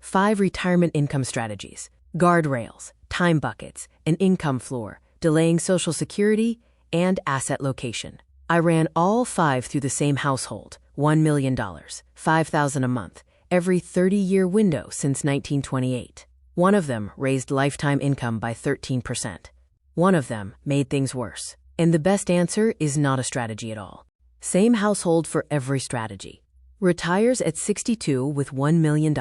5 retirement income strategies: guardrails, time buckets, an income floor, delaying Social Security, and asset location. I ran all 5 through the same household, $1 million, $5,000 a month, every 30-year window since 1928. One of them raised lifetime income by 13%. One of them made things worse. And the best answer is not a strategy at all. Same household for every strategy. Retires at 62 with $1 million.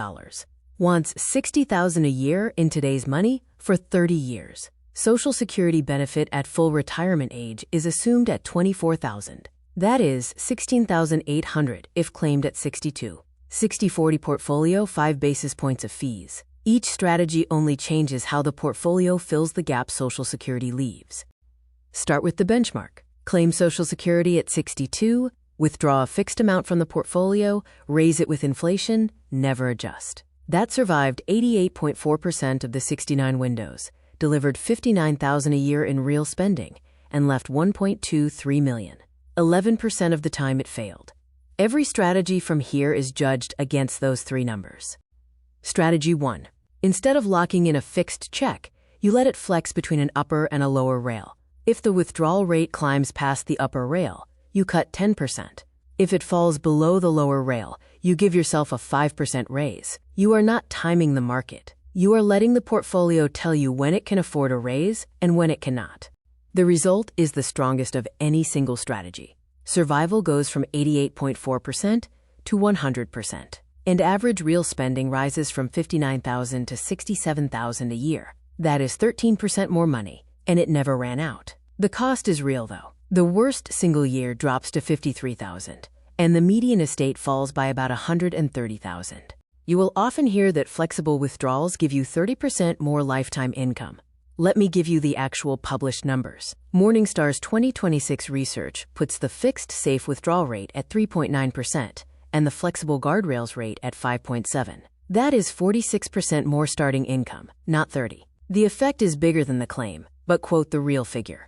Wants $60,000 a year in today's money for 30 years. Social Security benefit at full retirement age is assumed at $24,000. That is $16,800 if claimed at 62. 60/40 portfolio, 5 basis points of fees. Each strategy only changes how the portfolio fills the gap Social Security leaves. Start with the benchmark. Claim Social Security at 62, withdraw a fixed amount from the portfolio, raise it with inflation, never adjust. That survived 88.4% of the 69 windows, delivered $59,000 a year in real spending, and left $1.23 million. 11% of the time it failed. Every strategy from here is judged against those 3 numbers. Strategy 1. Instead of locking in a fixed check, you let it flex between an upper and a lower rail. If the withdrawal rate climbs past the upper rail, you cut 10%. If it falls below the lower rail, you give yourself a 5% raise. You are not timing the market. You are letting the portfolio tell you when it can afford a raise and when it cannot. The result is the strongest of any single strategy. Survival goes from 88.4% to 100%. And average real spending rises from $59,000 to $67,000 a year. That is 13% more money, and it never ran out. The cost is real, though. The worst single year drops to $53,000, and the median estate falls by about $130,000. You will often hear that flexible withdrawals give you 30% more lifetime income. Let me give you the actual published numbers. Morningstar's 2026 research puts the fixed safe withdrawal rate at 3.9% and the flexible guardrails rate at 5.7%. That is 46% more starting income, not 30%. The effect is bigger than the claim, but quote the real figure.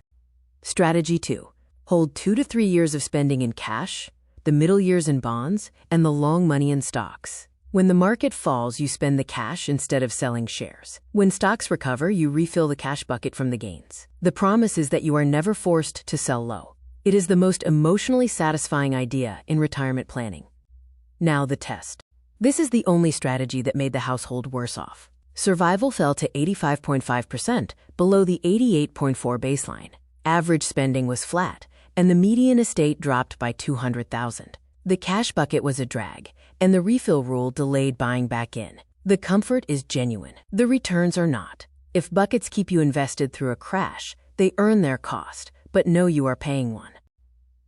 Strategy 2. Hold 2 to 3 years of spending in cash, the middle years in bonds, and the long money in stocks. When the market falls, you spend the cash instead of selling shares. When stocks recover, you refill the cash bucket from the gains. The promise is that you are never forced to sell low. It is the most emotionally satisfying idea in retirement planning. Now the test. This is the only strategy that made the household worse off. Survival fell to 85.5%, below the 88.4% baseline. Average spending was flat, and the median estate dropped by $200,000. The cash bucket was a drag, and the refill rule delayed buying back in. The comfort is genuine. The returns are not. If buckets keep you invested through a crash, they earn their cost, but know you are paying one.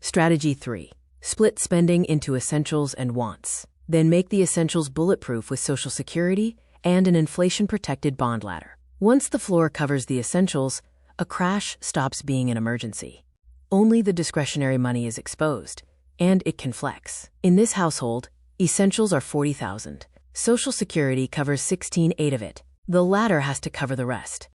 Strategy 3. Split spending into essentials and wants. Then make the essentials bulletproof with Social Security and an inflation-protected bond ladder. Once the floor covers the essentials, a crash stops being an emergency. Only the discretionary money is exposed, and it can flex. In this household, essentials are $40,000. Social Security covers $16,800 of it. The ladder has to cover the rest.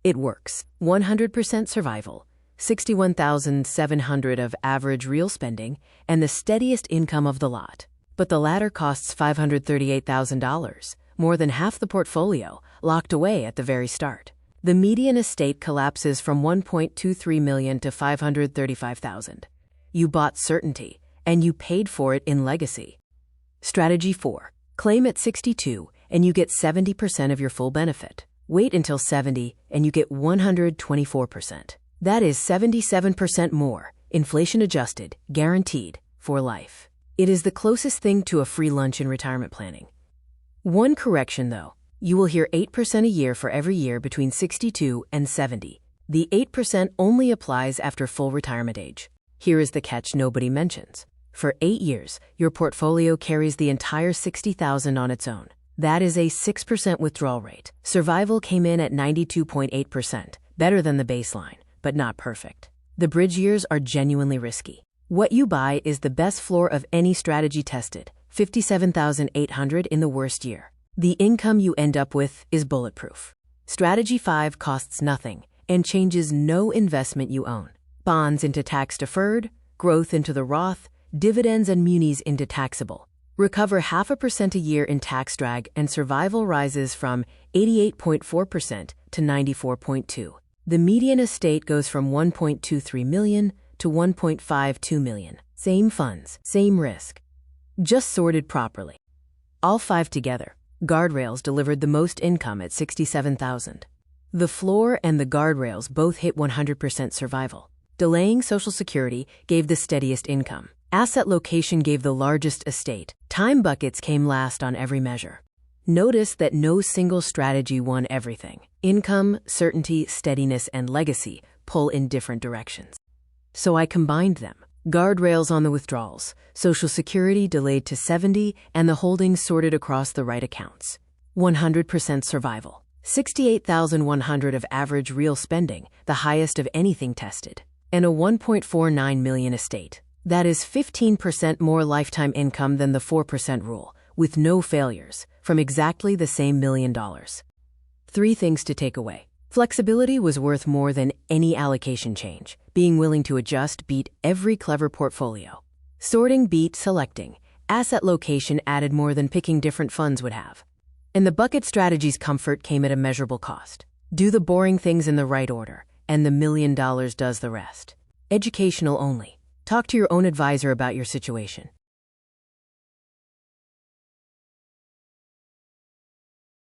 It works. 100% survival, $61,700 of average real spending, and the steadiest income of the lot. But the ladder costs $538,000, more than half the portfolio, locked away at the very start. The median estate collapses from $1.23 million to $535,000. You bought certainty, and you paid for it in legacy. Strategy 4. Claim at 62, and you get 70% of your full benefit. Wait until 70, and you get 124%. That is 77% more, inflation adjusted, guaranteed, for life. It is the closest thing to a free lunch in retirement planning. One correction, though. You will hear 8% a year for every year between 62 and 70. The 8% only applies after full retirement age. Here is the catch nobody mentions. For 8 years, your portfolio carries the entire $60,000 on its own. That is a 6% withdrawal rate. Survival came in at 92.8%, better than the baseline, but not perfect. The bridge years are genuinely risky. What you buy is the best floor of any strategy tested, $57,800 in the worst year. The income you end up with is bulletproof. Strategy 5 costs nothing and changes no investment you own. Bonds into tax-deferred, growth into the Roth, dividends and munis into taxable. Recover 0.5% a year in tax drag, and survival rises from 88.4% to 94.2%. The median estate goes from $1.23 million to $1.52 million. Same funds, same risk, just sorted properly. All 5 together. Guardrails delivered the most income at $67,000. The floor and the guardrails both hit 100% survival. Delaying Social Security gave the steadiest income. Asset location gave the largest estate. Time buckets came last on every measure. Notice that no single strategy won everything. Income, certainty, steadiness, and legacy pull in different directions. So I combined them. Guardrails on the withdrawals, Social Security delayed to 70, and the holdings sorted across the right accounts. 100% survival. $68,100 of average real spending, the highest of anything tested. And a $1.49 million estate. That is 15% more lifetime income than the 4% rule, with no failures, from exactly the same $1 million. 3 things to take away. Flexibility was worth more than any allocation change. Being willing to adjust beat every clever portfolio. Sorting beat selecting. Asset location added more than picking different funds would have. And the bucket strategy's comfort came at a measurable cost. Do the boring things in the right order, and the $1 million does the rest. Educational only. Talk to your own advisor about your situation.